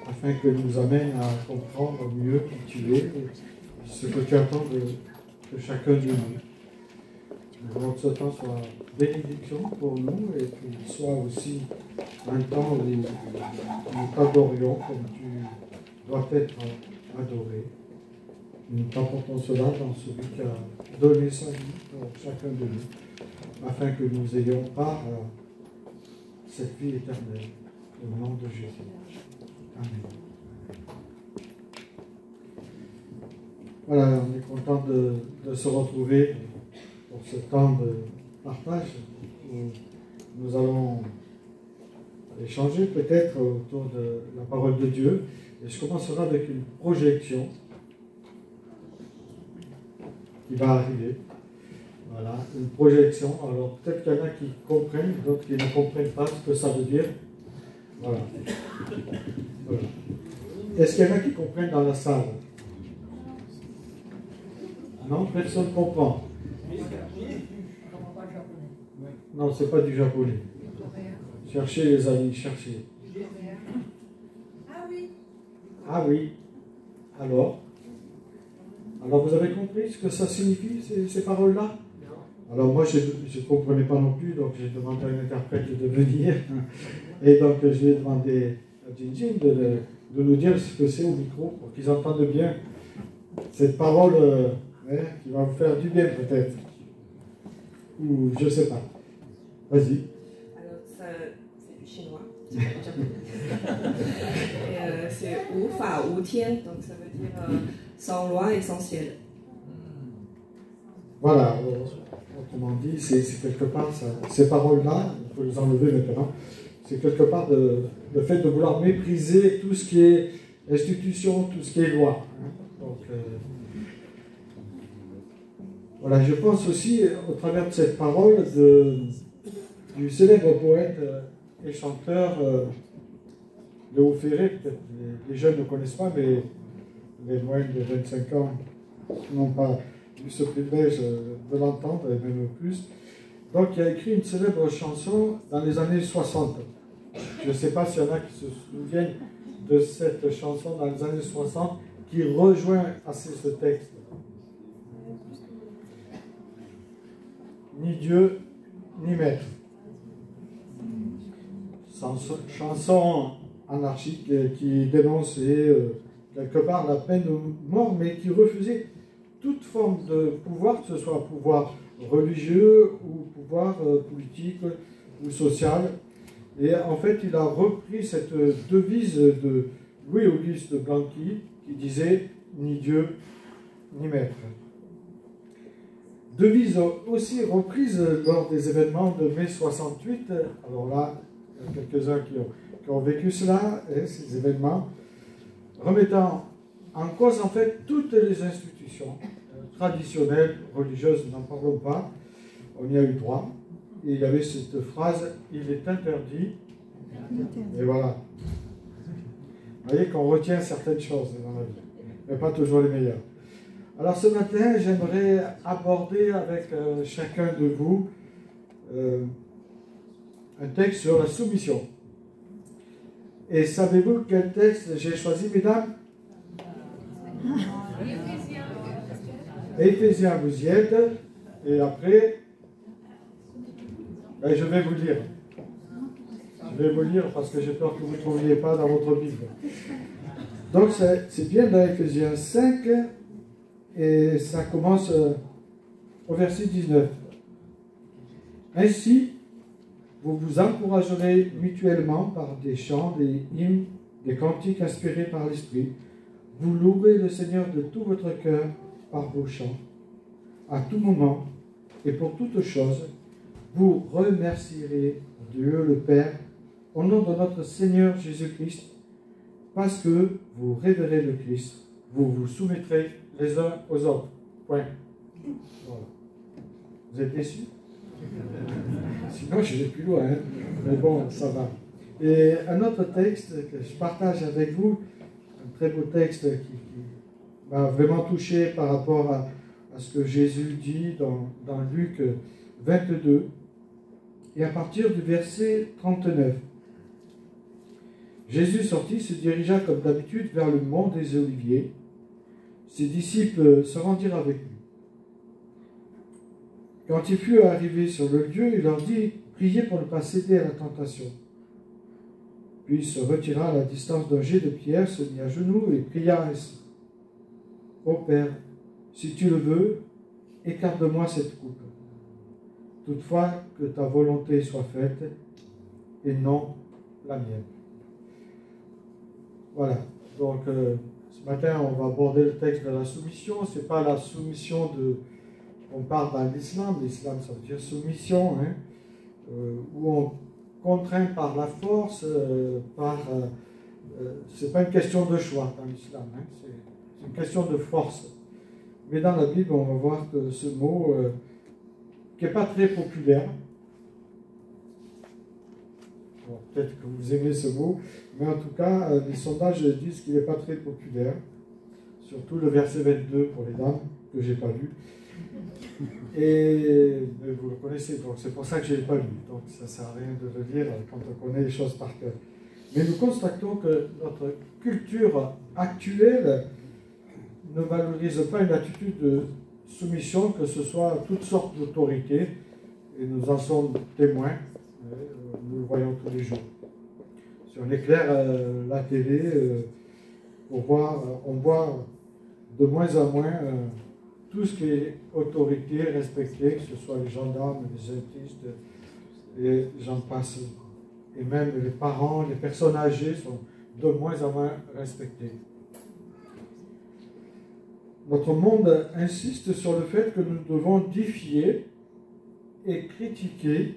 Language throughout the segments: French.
afin que nous amène à comprendre mieux qui tu es, ce que tu attends de chacun de nous. Nous voulons que ce temps soit bénédiction pour nous et qu'il soit aussi un temps où nous t'adorions comme tu dois être adoré. Nous t'apportons cela dans celui qui a donné sa vie pour chacun de nous, afin que nous ayons part à cette vie éternelle, au nom de Jésus. Amen. Voilà, on est content de se retrouver pour ce temps de partage où nous allons échanger peut-être autour de la parole de Dieu. Et je commencerai avec une projection qui va arriver. Voilà, une projection. Alors peut-être qu'il y en a qui comprennent, d'autres qui ne comprennent pas ce que ça veut dire. Voilà. Voilà. Est-ce qu'il y en a qui comprennent dans la salle? Non, personne ne comprend. Non, ce n'est pas du japonais. Cherchez les amis, cherchez. Ah oui. Ah oui. Alors vous avez compris ce que ça signifie, ces paroles-là? Alors moi, je ne comprenais pas non plus, donc j'ai demandé à un interprète de venir. Et donc je lui ai demandé à Jinjin de nous dire ce que c'est au micro, pour qu'ils entendent bien cette parole qui va vous faire du bien peut-être. Ou je ne sais pas. Vas-y. Alors, c'est du chinois, c'est pas du japonais. C'est Wu Fa Wu Tian, donc ça veut dire sans loi et sans ciel. Voilà, autrement dit, c'est quelque part, ces paroles-là, il faut les enlever maintenant, c'est quelque part le fait de vouloir mépriser tout ce qui est institution, tout ce qui est loi. Hein. Donc, voilà, je pense aussi, au travers de cette parole, du célèbre poète et chanteur Léo Ferré, peut-être les jeunes ne connaissent pas, mais les moins de 25 ans n'ont pas eu ce privilège de l'entendre, et même plus. Donc il a écrit une célèbre chanson dans les années 60. Je ne sais pas s'il y en a qui se souviennent de cette chanson dans les années 60 qui rejoint assez ce texte. Ni Dieu, ni maître. Chanson anarchique qui dénonçait quelque part la peine de mort, mais qui refusait toute forme de pouvoir, que ce soit pouvoir religieux ou pouvoir politique ou social. Et en fait, il a repris cette devise de Louis-Auguste Blanqui qui disait « Ni Dieu, ni maître ». Devise aussi reprise lors des événements de mai 68. Alors là, il y a quelques-uns qui ont vécu cela, ces événements, remettant en cause en fait toutes les institutions traditionnelles, religieuses, n'en parlons pas, on y a eu droit. Et il y avait cette phrase, il est interdit. Et voilà. Vous voyez qu'on retient certaines choses dans la vie, mais pas toujours les meilleures. Alors ce matin, j'aimerais aborder avec chacun de vous un texte sur la soumission. Et savez-vous quel texte j'ai choisi, mesdames? Éphésiens, vous y êtes. Et après, je vais vous lire. Je vais vous lire parce que j'ai peur que vous ne trouviez pas dans votre Bible. Donc c'est bien dans Éphésiens 5 et ça commence au verset 19. Ainsi, vous vous encouragerez mutuellement par des chants, des hymnes, des cantiques inspirés par l'Esprit. Vous louerez le Seigneur de tout votre cœur par vos chants. À tout moment et pour toutes choses, vous remercierez Dieu le Père au nom de notre Seigneur Jésus-Christ, parce que vous révérez le Christ, vous vous soumettrez les uns aux autres. Point. Voilà. Vous êtes déçus? Sinon, je vais plus loin. Hein? Mais bon, ça va. Et un autre texte que je partage avec vous, un très beau texte qui m'a vraiment touché par rapport à ce que Jésus dit dans Luc 22, et à partir du verset 39. Jésus sortit, se dirigea comme d'habitude vers le mont des Oliviers. Ses disciples se rendirent avec lui. Quand il fut arrivé sur le lieu, il leur dit « Priez pour ne pas céder à la tentation. » Puis il se retira à la distance d'un jet de pierre, se mit à genoux et pria ainsi. « Ô Père, si tu le veux, écarte de moi cette coupe. Toutefois, que ta volonté soit faite et non la mienne. » Voilà. Donc, ce matin, on va aborder le texte de la soumission. Ce n'est pas la soumission on parle dans l'islam. L'islam, ça veut dire soumission, hein, où on contraint par la force, c'est pas une question de choix dans l'islam, hein, c'est une question de force. Mais dans la Bible, on va voir que ce mot, qui n'est pas très populaire, bon, peut-être que vous aimez ce mot, mais en tout cas, les sondages disent qu'il n'est pas très populaire, surtout le verset 22 pour les dames, que je n'ai pas lu. Et vous le connaissez, donc c'est pour ça que je ne l'ai pas lu. Donc ça ne sert à rien de le lire quand on connaît les choses par cœur. Mais nous constatons que notre culture actuelle ne valorise pas une attitude de soumission, que ce soit à toutes sortes d'autorités, et nous en sommes témoins, nous le voyons tous les jours. Si on éclaire la télé, on voit de moins en moins tout ce qui est autorité respectée, que ce soit les gendarmes, les artistes, et j'en passe. Et même les parents, les personnes âgées sont de moins en moins respectées. Notre monde insiste sur le fait que nous devons défier et critiquer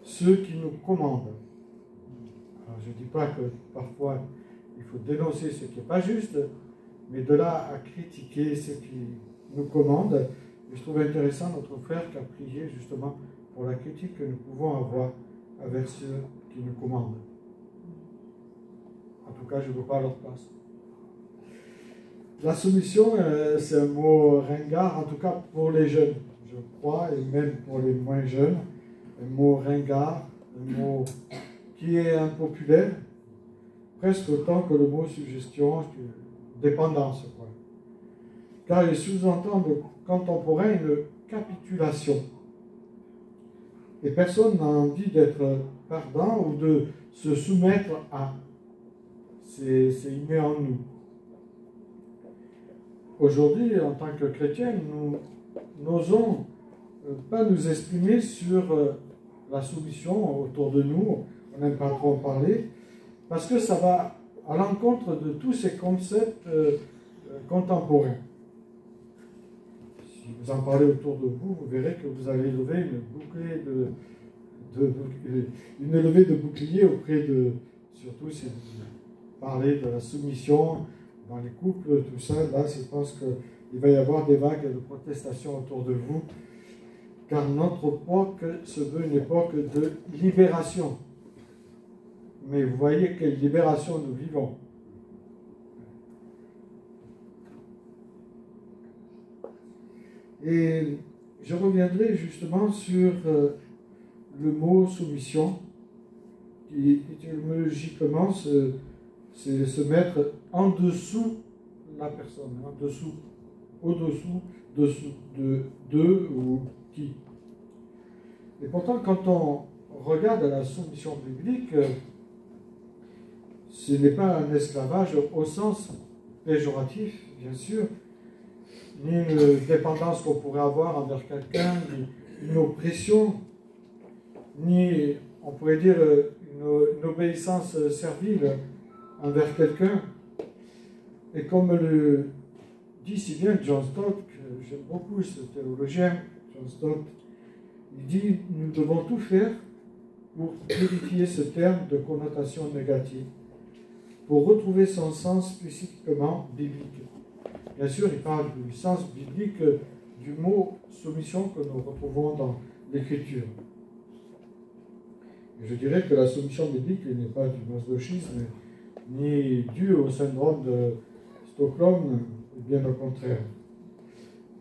ceux qui nous commandent. Alors, je ne dis pas que parfois il faut dénoncer ce qui n'est pas juste, mais de là à critiquer ceux qui nous commandent. Et je trouve intéressant notre frère qui a prié justement pour la critique que nous pouvons avoir avec ceux qui nous commandent. En tout cas, je ne veux pas à leur place. La soumission, c'est un mot ringard, en tout cas pour les jeunes, je crois, et même pour les moins jeunes. Un mot ringard, un mot qui est impopulaire, presque autant que le mot suggestion, dépendance, quoi. Car il sous-entend de contemporain une capitulation. Et personne n'a envie d'être perdant ou de se soumettre à. C'est inné en nous. Aujourd'hui, en tant que chrétiens, nous n'osons pas nous exprimer sur la soumission autour de nous. On n'aime pas trop en parler, parce que ça va à l'encontre de tous ces concepts contemporains. Si vous en parlez autour de vous, vous verrez que vous allez lever une levée de bouclier auprès de, surtout si vous parlez de la soumission dans les couples, tout ça, là je pense qu'il va y avoir des vagues de protestation autour de vous, car notre époque se veut une époque de libération. Mais vous voyez quelle libération nous vivons. Et je reviendrai justement sur le mot soumission, qui étymologiquement c'est se mettre en dessous la personne, en dessous, au-dessous, dessous, de ou qui. Et pourtant, quand on regarde la soumission biblique, ce n'est pas un esclavage au sens péjoratif, bien sûr, ni une dépendance qu'on pourrait avoir envers quelqu'un, ni une oppression, ni, on pourrait dire, une obéissance servile envers quelqu'un. Et comme le dit si bien John Stott, que j'aime beaucoup ce théologien, John Stott, il dit « Nous devons tout faire pour vérifier ce terme de connotation négative, pour retrouver son sens spécifiquement biblique. » Bien sûr, il parle du sens biblique du mot soumission que nous retrouvons dans l'Écriture. Je dirais que la soumission biblique n'est pas du masochisme, ni due au syndrome de Stockholm, bien au contraire.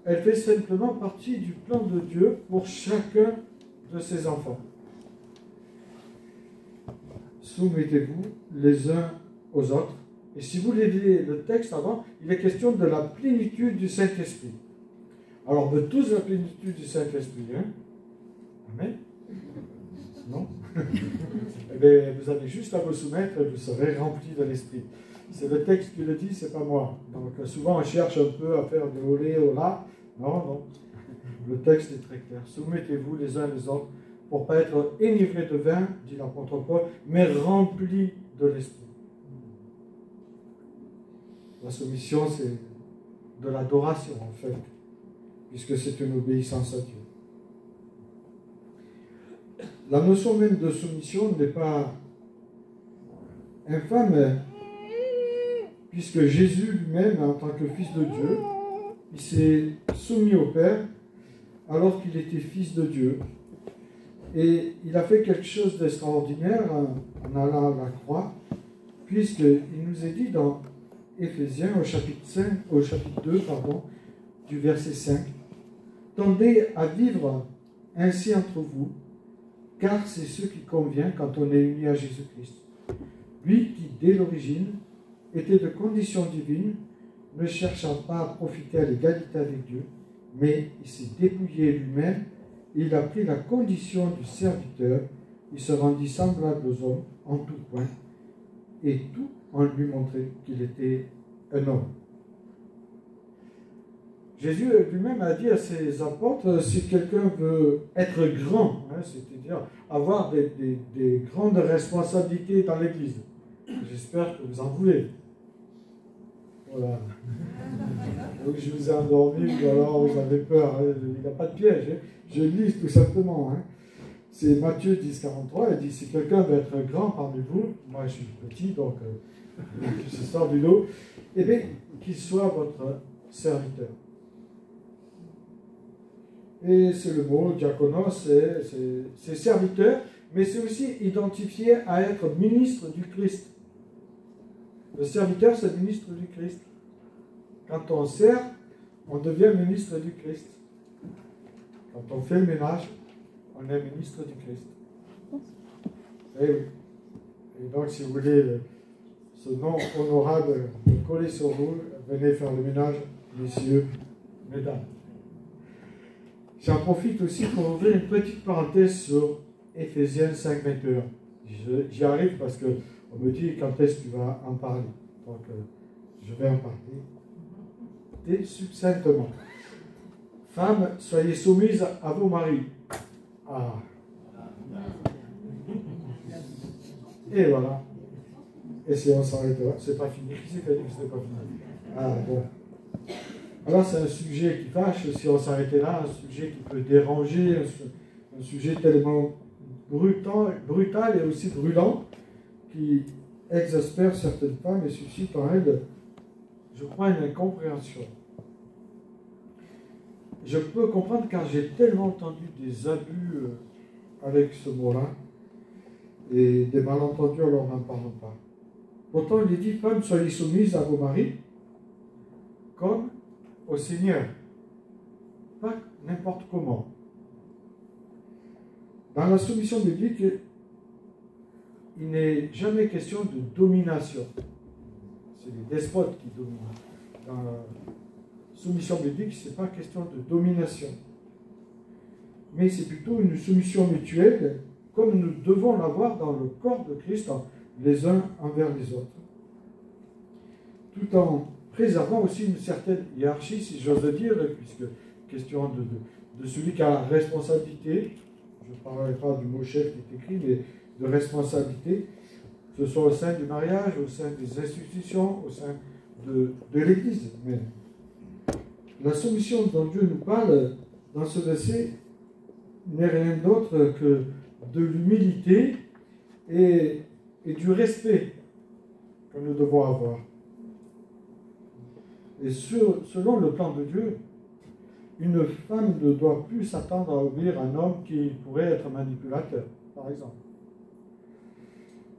Elle fait simplement partie du plan de Dieu pour chacun de ses enfants. Soumettez-vous les uns aux autres. Et si vous lisez le texte avant, il est question de la plénitude du Saint-Esprit. Alors, on veut tous la plénitude du Saint-Esprit, hein? Amen? Non? Eh bien, vous avez juste à vous soumettre et vous serez remplis de l'Esprit. C'est le texte qui le dit, c'est pas moi. Donc, souvent, on cherche un peu à faire de olé, ola. Non, non. Le texte est très clair. Soumettez-vous les uns les autres pour ne pas être enivrés de vin, dit l'apôtre Paul, mais remplis de l'Esprit. La soumission, c'est de l'adoration, en fait, puisque c'est une obéissance à Dieu. La notion même de soumission n'est pas infâme, puisque Jésus lui-même, en tant que Fils de Dieu, il s'est soumis au Père alors qu'il était Fils de Dieu. Et il a fait quelque chose d'extraordinaire en allant à la croix, puisqu'il nous est dit dans Éphésiens au chapitre 2, du verset 5, « Tendez à vivre ainsi entre vous, car c'est ce qui convient quand on est uni à Jésus-Christ. Lui qui, dès l'origine, était de condition divine, ne cherchant pas à profiter à l'égalité avec Dieu, mais il s'est dépouillé lui-même, et il a pris la condition du serviteur, il se rendit semblable aux hommes en tout point, et tout en lui montrant qu'il était un homme. » Jésus lui-même a dit à ses apôtres, si quelqu'un veut être grand, hein, c'est-à-dire avoir des grandes responsabilités dans l'Église, j'espère que vous en voulez. Voilà. Donc je vous ai endormi, ou alors vous avez peur, hein. Il n'y a pas de piège, hein. Je lis tout simplement. Hein. C'est Matthieu 10, 43, il dit, si quelqu'un veut être grand parmi vous, moi je suis petit, donc qui se sort du lot, eh bien, qu'il soit votre serviteur. Et c'est le mot, diaconos, c'est serviteur, mais c'est aussi identifié à être ministre du Christ. Le serviteur, c'est le ministre du Christ. Quand on sert, on devient ministre du Christ. Quand on fait le ménage, on est ministre du Christ. Et oui. Et donc, si vous voulez ce nom honorable de coller sur vous, venez faire le ménage, messieurs, mesdames. J'en profite aussi pour ouvrir une petite parenthèse sur Éphésiens 5, 21. J'y arrive parce qu'on me dit quand est-ce que tu vas en parler. Donc, je vais en parler succinctement. Femmes, soyez soumises à vos maris. Ah. Et voilà. Et si on s'arrête là, c'est pas fini. Qui c'est qui a dit que c'était pas fini? Ah bon. Alors c'est un sujet qui fâche, si on s'arrêtait là, un sujet qui peut déranger, un sujet tellement brutal et aussi brûlant, qui exaspère certaines femmes et suscite en elles, je crois, une incompréhension. Je peux comprendre car j'ai tellement entendu des abus avec ce mot-là, et des malentendus, alors n'en parlons pas. Pourtant, il est dit, femmes, soyez soumises à vos maris, comme au Seigneur, pas n'importe comment. Dans la soumission biblique, il n'est jamais question de domination. C'est les despotes qui dominent. Dans la soumission biblique, ce n'est pas question de domination. Mais c'est plutôt une soumission mutuelle, comme nous devons l'avoir dans le corps de Christ, les uns envers les autres. Tout en préservant aussi une certaine hiérarchie, si j'ose dire, puisque question de celui qui a la responsabilité, je ne parlerai pas du mot chef qui est écrit, mais de responsabilité, que ce soit au sein du mariage, au sein des institutions, au sein de l'Église même. La soumission dont Dieu nous parle dans ce verset n'est rien d'autre que de l'humilité et du respect que nous devons avoir. Et selon le plan de Dieu, une femme ne doit plus s'attendre à obéir un homme qui pourrait être manipulateur, par exemple.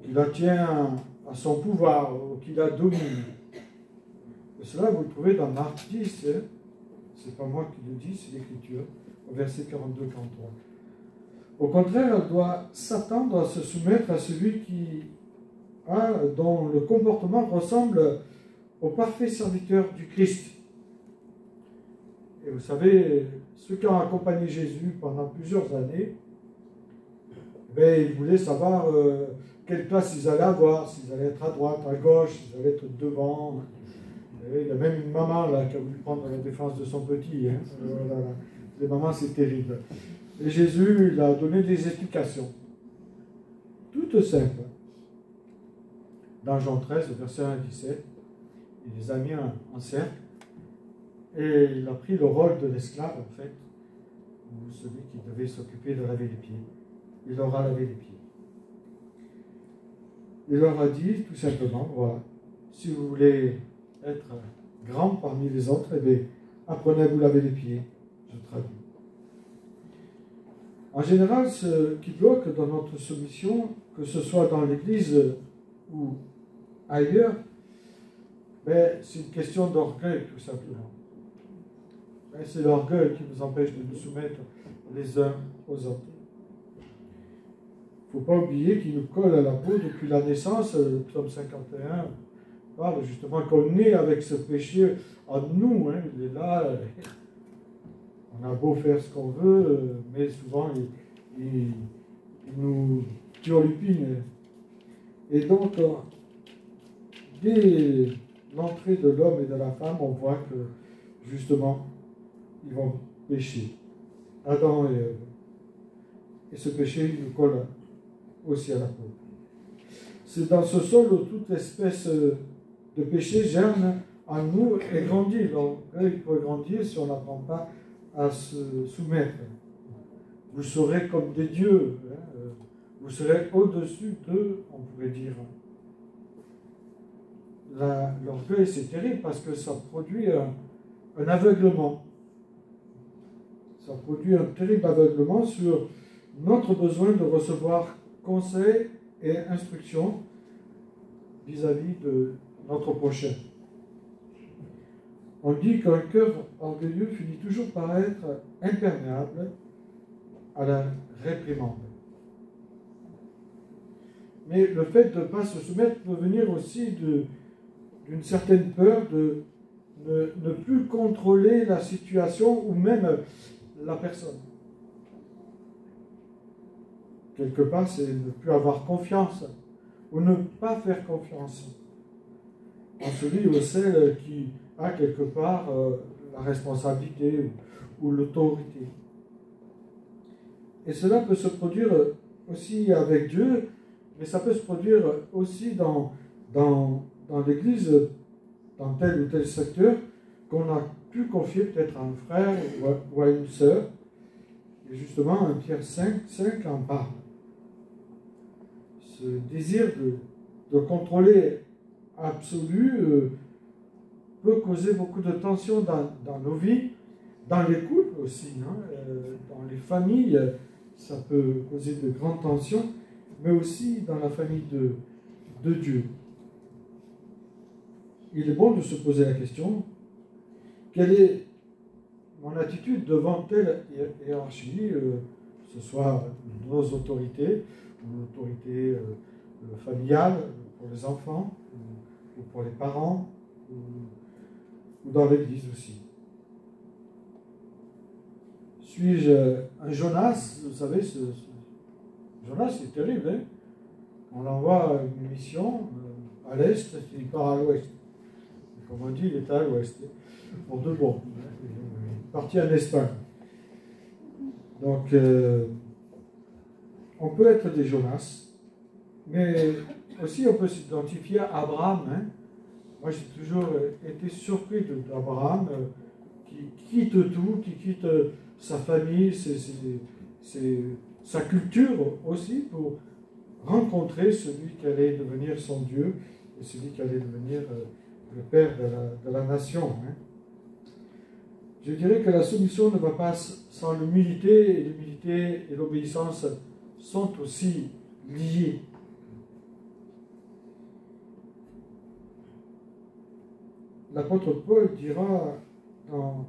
Qui la tient à son pouvoir, ou qui la domine. Et cela, vous le trouvez dans Marc 10, hein? C'est pas moi qui le dis, c'est l'Écriture, au verset 42-43. Au contraire, elle doit s'attendre à se soumettre à celui qui dont le comportement ressemble au parfait serviteur du Christ. Et vous savez, ceux qui ont accompagné Jésus pendant plusieurs années, ils voulaient savoir quelle place ils allaient avoir, s'ils allaient être à droite, à gauche, s'ils allaient être devant. Et il y a même une maman là, qui a voulu prendre la défense de son petit. Hein. Voilà. Les mamans, c'est terrible. Et Jésus, il a donné des explications, toutes simples. Dans Jean 13, verset 1 à 17, il les a mis en cercle et il a pris le rôle de l'esclave, en fait, ou celui qui devait s'occuper de laver les pieds. Il leur a lavé les pieds. Il leur a dit, tout simplement, voilà, si vous voulez être grand parmi les autres, eh bien, apprenez à vous laver les pieds. Je traduis. En général, ce qui bloque dans notre soumission, que ce soit dans l'Église ou ailleurs, c'est une question d'orgueil, tout simplement. C'est l'orgueil qui nous empêche de nous soumettre les uns aux autres. Il ne faut pas oublier qu'il nous colle à la peau depuis la naissance. Le psaume 51 parle justement qu'on est avec ce péché en nous. Hein, il est là. On a beau faire ce qu'on veut, mais souvent il nous turlupine. Et donc, dès l'entrée de l'homme et de la femme, on voit que justement, ils vont pécher. Adam et Ève. Et ce péché, il nous colle aussi à la peau. C'est dans ce sol où toute espèce de péché germe en nous et grandit. L'orgueil peut grandir si on n'apprend pas à se soumettre. Vous serez comme des dieux. Hein, vous serez au-dessus d'eux, on pourrait dire. L'orgueil, c'est terrible parce que ça produit un aveuglement. Ça produit un terrible aveuglement sur notre besoin de recevoir conseils et instructions vis-à-vis de notre prochain. On dit qu'un cœur orgueilleux finit toujours par être imperméable à la réprimande. Mais le fait de ne pas se soumettre peut venir aussi d'une certaine peur de ne plus contrôler la situation ou même la personne. Quelque part, c'est ne plus avoir confiance ou ne pas faire confiance en celui ou celle qui a quelque part la responsabilité ou l'autorité. Et cela peut se produire aussi avec Dieu, mais ça peut se produire aussi dans l'Église, dans tel ou tel secteur, qu'on a pu confier peut-être à un frère ou à une sœur. Et justement, 1 Pierre 5 en parle. Ce désir de contrôler absolu peut causer beaucoup de tensions dans nos vies, dans les couples aussi, hein, dans les familles, ça peut causer de grandes tensions, mais aussi dans la famille de Dieu. Il est bon de se poser la question, quelle est mon attitude devant telle hiérarchie, que ce soit nos autorités, ou l'autorité familiale pour les enfants, ou pour les parents, ou dans l'Église aussi. Suis-je un Jonas? Vous savez, Jonas, c'est terrible. Hein? On l'envoie à une mission à l'est, il part à l'ouest. Comme on dit, il est à l'ouest. Pour de bon. Il est parti en Espagne. Donc, on peut être des Jonas, mais aussi on peut s'identifier à Abraham. Hein? Moi, j'ai toujours été surpris d'Abraham qui quitte tout, qui quitte sa famille, sa culture aussi, pour rencontrer celui qui allait devenir son Dieu et celui qui allait devenir le Père de la nation. Hein. Je dirais que la soumission ne va pas sans l'humilité, et l'humilité et l'obéissance sont aussi liés. L'apôtre Paul dira dans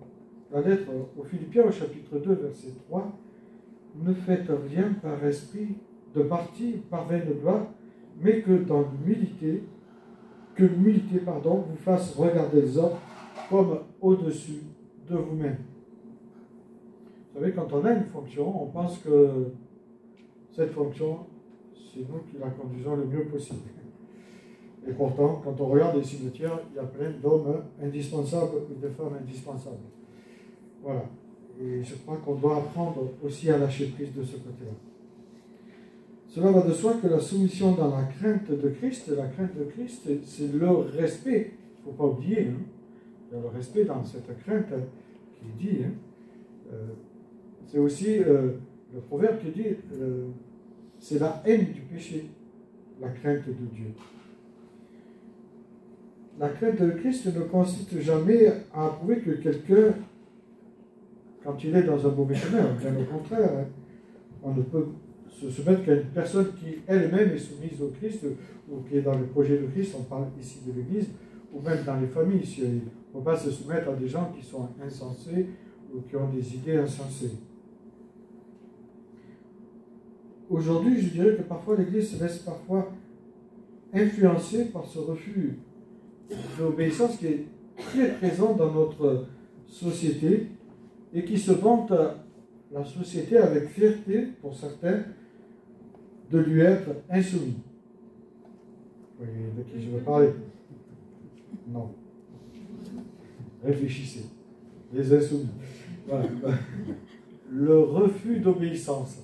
la lettre aux Philippiens au chapitre 2, verset 3, « Ne faites rien par esprit de parti, par vaine gloire, mais que l'humilité, vous fasse regarder les autres comme au-dessus de vous-même. Vous savez, quand on a une fonction, on pense que cette fonction, c'est nous qui la conduisons le mieux possible. Et pourtant, quand on regarde les cimetières, il y a plein d'hommes indispensables et de femmes indispensables. Voilà. Et je crois qu'on doit apprendre aussi à lâcher prise de ce côté-là. Cela va de soi que la soumission dans la crainte de Christ, c'est le respect. Il ne faut pas oublier. Il y a le respect dans cette crainte qui dit. C'est aussi le proverbe qui dit c'est la haine du péché, la crainte de Dieu. La crainte de Christ ne consiste jamais à prouver que quelqu'un, quand il est dans un mauvais chemin, bien au contraire, on ne peut se soumettre qu'à une personne qui elle-même est soumise au Christ, ou qui est dans le projet de Christ, on parle ici de l'Église, ou même dans les familles. Il ne faut pas se soumettre à des gens qui sont insensés ou qui ont des idées insensées. Aujourd'hui, je dirais que parfois l'Église se laisse parfois influencer par ce refus d'obéissance qui est très présent dans notre société et qui se vante la société avec fierté, pour certains, de lui être insoumis. Vous voyez de qui je veux parler? Non. Réfléchissez. Les insoumis. Voilà. Le refus d'obéissance.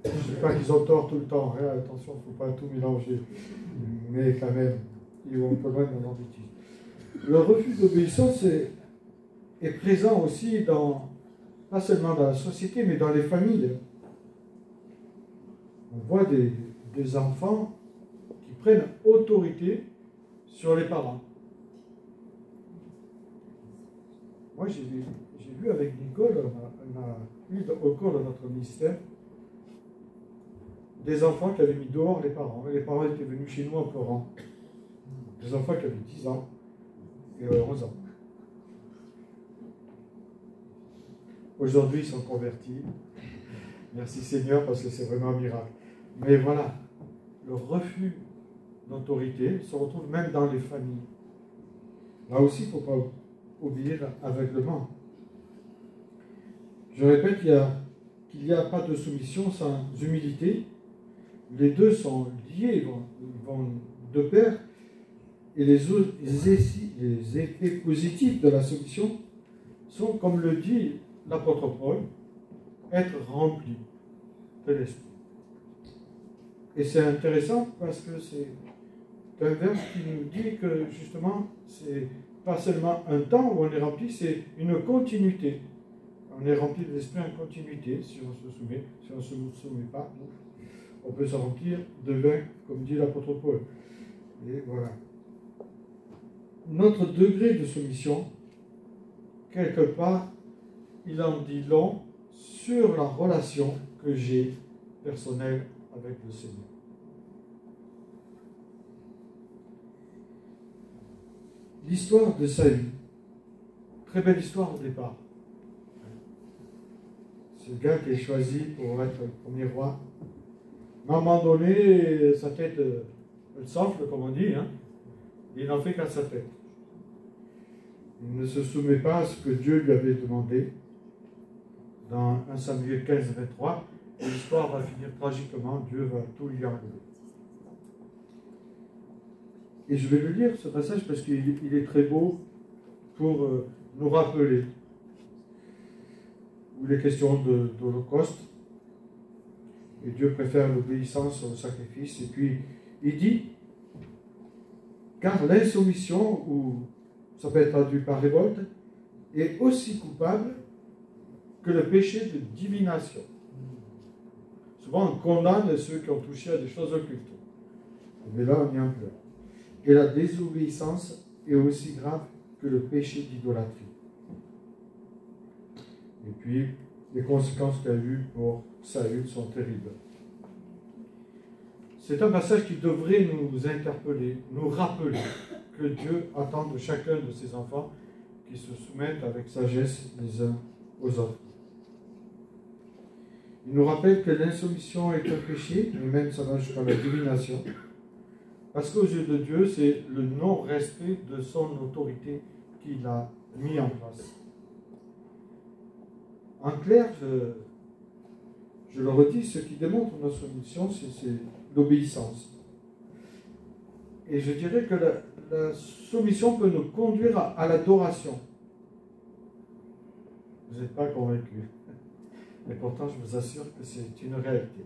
Je ne dis pas qu'ils ont tort tout le temps. Hein. Attention, il ne faut pas tout mélanger. Mais quand même, ils vont un peu loin dans leur bêtise. Le refus d'obéissance est présent aussi pas seulement dans la société, mais dans les familles. On voit des enfants qui prennent autorité sur les parents. Moi, j'ai vu avec Nicole, on a eu au cours de notre ministère, des enfants qui avaient mis dehors les parents. Et les parents étaient venus chez nous en pleurant. Des enfants qui avaient 10 ans et 11 ans. Aujourd'hui, ils sont convertis. Merci Seigneur, parce que c'est vraiment un miracle. Mais voilà, le refus d'autorité se retrouve même dans les familles. Là aussi, il ne faut pas oublier l'aveuglement. Je répète qu'il n'y a pas de soumission sans humilité. Les deux sont liés, ils vont de pair. Et les effets positifs de la soumission sont, comme le dit l'apôtre Paul, être rempli de l'esprit. Et c'est intéressant parce que c'est un verbe qui nous dit que justement, c'est pas seulement un temps où on est rempli, c'est une continuité. On est rempli de l'esprit en continuité si on se soumet. Si on ne se soumet pas, on peut se remplir de vin, comme dit l'apôtre Paul. Et voilà. Notre degré de soumission, quelque part, il en dit long sur la relation que j'ai personnelle avec le Seigneur. L'histoire de Saül, très belle histoire au départ. Ce gars qui est choisi pour être le premier roi, à un moment donné, sa tête, elle s'enfle, comme on dit, hein, et il n'en fait qu'à sa tête. Il ne se soumet pas à ce que Dieu lui avait demandé. Dans 1 Samuel 15, 23, l'histoire va finir tragiquement, Dieu va tout lui enlever. Et je vais le lire, ce passage, parce qu'il est très beau pour nous rappeler où il est question d'Holocauste. Et Dieu préfère l'obéissance au sacrifice. Et puis, il dit, car l'insoumission, ou ça peut être traduit par révolte, est aussi coupable que le péché de divination. Souvent, on condamne ceux qui ont touché à des choses occultes. Mais là, on y en pleure. Et la désobéissance est aussi grave que le péché d'idolâtrie. Et puis, les conséquences qu'il y a eu pour Saül sont terribles. C'est un passage qui devrait nous interpeller, nous rappeler que Dieu attend de chacun de ses enfants qui se soumettent avec sagesse les uns aux autres. Il nous rappelle que l'insoumission est un péché, et même ça va jusqu'à la divination, Parce qu'aux yeux de Dieu, c'est le non-respect de son autorité qu'il a mis en place. En clair, je le redis, ce qui démontre notre soumission, c'est l'obéissance. Et je dirais que la soumission peut nous conduire à l'adoration. Vous n'êtes pas convaincus. Mais pourtant, je vous assure que c'est une réalité.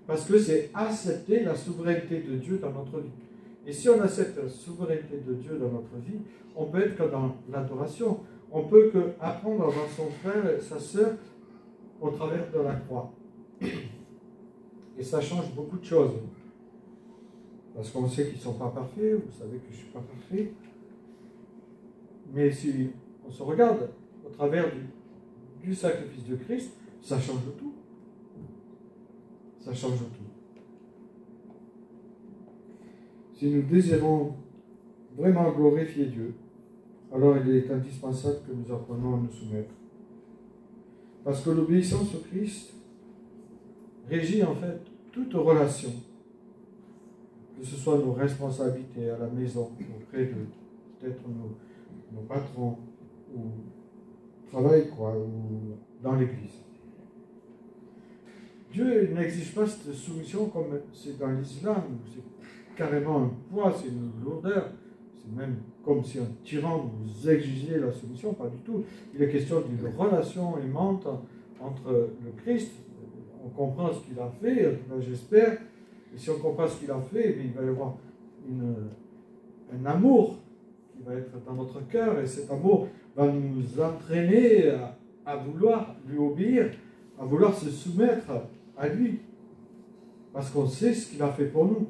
Parce que c'est accepter la souveraineté de Dieu dans notre vie. Et si on accepte la souveraineté de Dieu dans notre vie, on peut être que dans l'adoration. On peut que apprendre dans son frère et sa sœur au travers de la croix. Et ça change beaucoup de choses. Parce qu'on sait qu'ils ne sont pas parfaits, vous savez que je ne suis pas parfait. Mais si on se regarde au travers du sacrifice de Christ, ça change tout. Ça change tout. Si nous désirons vraiment glorifier Dieu, alors il est indispensable que nous apprenions à nous soumettre. Parce que l'obéissance au Christ régit en fait toute relation, que ce soit nos responsabilités à la maison, auprès de peut-être nos patrons, ou au travail, ou dans l'église. Dieu n'exige pas cette soumission comme c'est dans l'islam, où c'est carrément un poids, c'est une lourdeur. C'est même comme si un tyran vous exigeait la soumission, pas du tout. Il est question d'une relation aimante entre le Christ. On comprend ce qu'il a fait, j'espère. Et si on comprend ce qu'il a fait, il va y avoir un amour qui va être dans notre cœur. Et cet amour va nous entraîner à vouloir lui obéir, à vouloir se soumettre à lui. Parce qu'on sait ce qu'il a fait pour nous.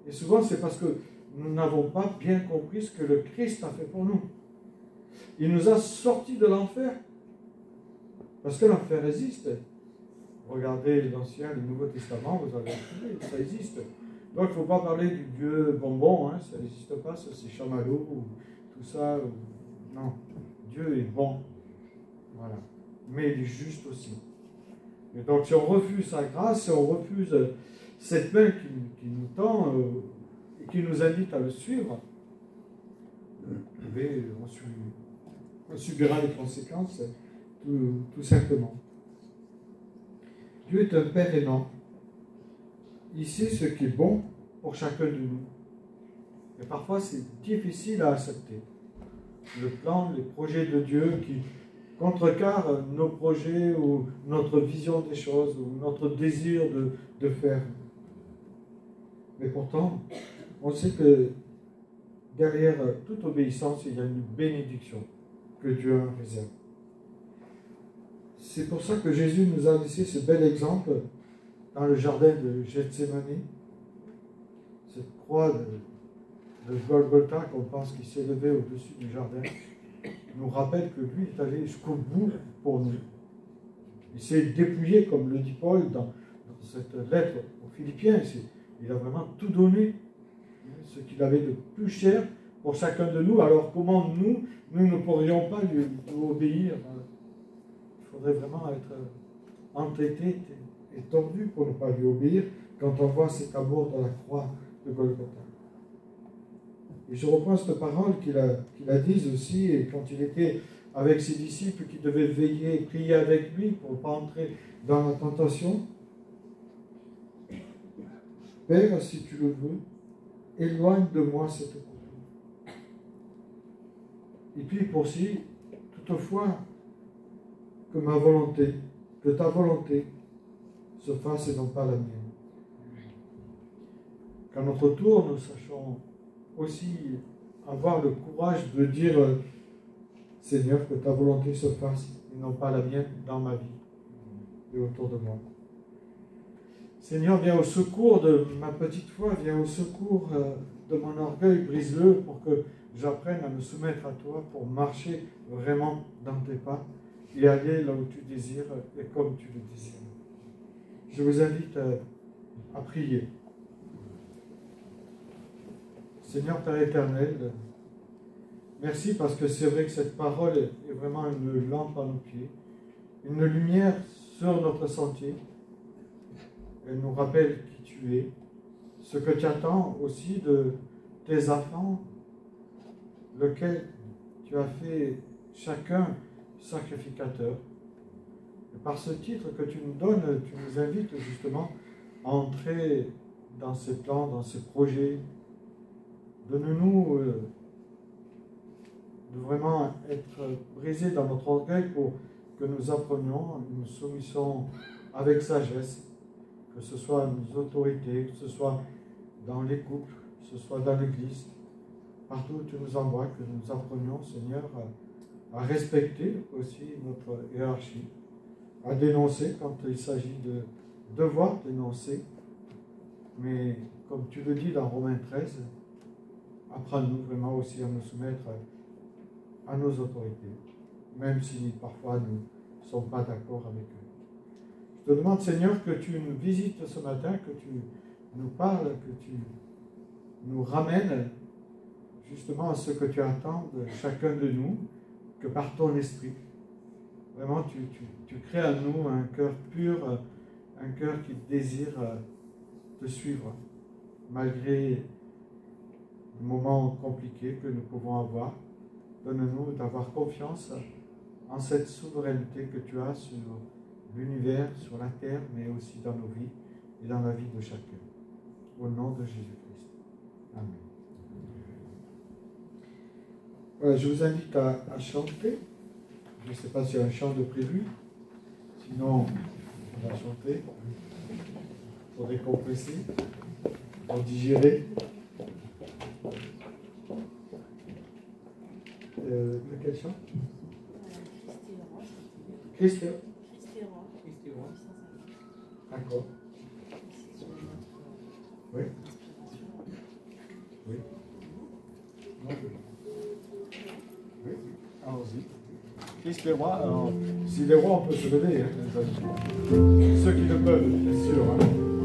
Et souvent, c'est parce que nous n'avons pas bien compris ce que le Christ a fait pour nous. Il nous a sortis de l'enfer. Parce que l'enfer existe. Regardez l'Ancien et le Nouveau Testament, vous allez trouver, ça existe. Donc il ne faut pas parler du Dieu bonbon, hein, ça n'existe pas, ça c'est chamallow, ou tout ça. Non, Dieu est bon. Voilà. Mais il est juste aussi. Et donc si on refuse sa grâce, si on refuse cette main qui nous tend, et qui nous invite à le suivre, on subira les conséquences, tout simplement. Dieu est un Père aimant. Il sait ce qui est bon pour chacun de nous. Et parfois, c'est difficile à accepter. Le plan, les projets de Dieu qui contrecarrent nos projets ou notre vision des choses ou notre désir de faire. Mais pourtant, on sait que derrière toute obéissance, il y a une bénédiction que Dieu en réserve. C'est pour ça que Jésus nous a laissé ce bel exemple dans le jardin de Gethsémani. Cette croix de Golgotha qu'on pense qu'il s'est levé au-dessus du jardin nous rappelle que lui est allé jusqu'au bout pour nous. Il s'est dépouillé, comme le dit Paul dans cette lettre aux Philippiens. Il a vraiment tout donné, ce qu'il avait de plus cher pour chacun de nous. Alors comment nous ne pourrions pas lui obéir? Il faudrait vraiment être entêté et tordu pour ne pas lui obéir quand on voit cet amour dans la croix de Golgotha. Et je reprends cette parole qu'il a dit aussi, et quand il était avec ses disciples qui devaient veiller et prier avec lui pour ne pas entrer dans la tentation. Père, si tu le veux, éloigne de moi cette coupe. Et puis il poursuit, toutefois, que ma volonté, que ta volonté se fasse et non pas la mienne. Qu'à notre tour, nous sachions aussi avoir le courage de dire Seigneur, que ta volonté se fasse et non pas la mienne dans ma vie et autour de moi. Seigneur, viens au secours de ma petite foi, viens au secours de mon orgueil, brise-le pour que j'apprenne à me soumettre à toi, pour marcher vraiment dans tes pas et aller là où tu désires et comme tu le désires. Je vous invite à prier. Seigneur Père éternel, merci parce que c'est vrai que cette parole est vraiment une lampe à nos pieds, une lumière sur notre sentier. Elle nous rappelle qui tu es, ce que tu attends aussi de tes enfants, lequel tu as fait chacun sacrificateur. Et par ce titre que tu nous donnes, tu nous invites justement à entrer dans ces plans, dans ces projets. Donne-nous de vraiment être brisés dans notre orgueil pour que nous apprenions une soumission avec sagesse, que ce soit nos autorités, que ce soit dans les couples, que ce soit dans l'Église, partout où tu nous envoies, que nous apprenions, Seigneur, à respecter aussi notre hiérarchie, à dénoncer quand il s'agit de devoir dénoncer, mais comme tu le dis dans Romains 13, apprends-nous vraiment aussi à nous soumettre à nos autorités, même si parfois nous ne sommes pas d'accord avec eux. Je te demande, Seigneur, que tu nous visites ce matin, que tu nous parles, que tu nous ramènes justement à ce que tu attends de chacun de nous, que par ton esprit, vraiment tu crées en nous un cœur pur, un cœur qui désire te suivre, malgré les moments compliqués que nous pouvons avoir. Donne-nous d'avoir confiance en cette souveraineté que tu as sur l'univers, sur la terre, mais aussi dans nos vies et dans la vie de chacun. Au nom de Jésus-Christ. Amen. Voilà, je vous invite à chanter. Je ne sais pas s'il y a un chant de prévu. Sinon, on va chanter pour décompresser, pour digérer. Lequel chant? Christ est roi. D'accord. Oui. Oui. Oui. Allons-y. Christ est roi. Alors, s'il est roi, on peut se lever. Hein, ceux qui le peuvent, bien sûr. Hein.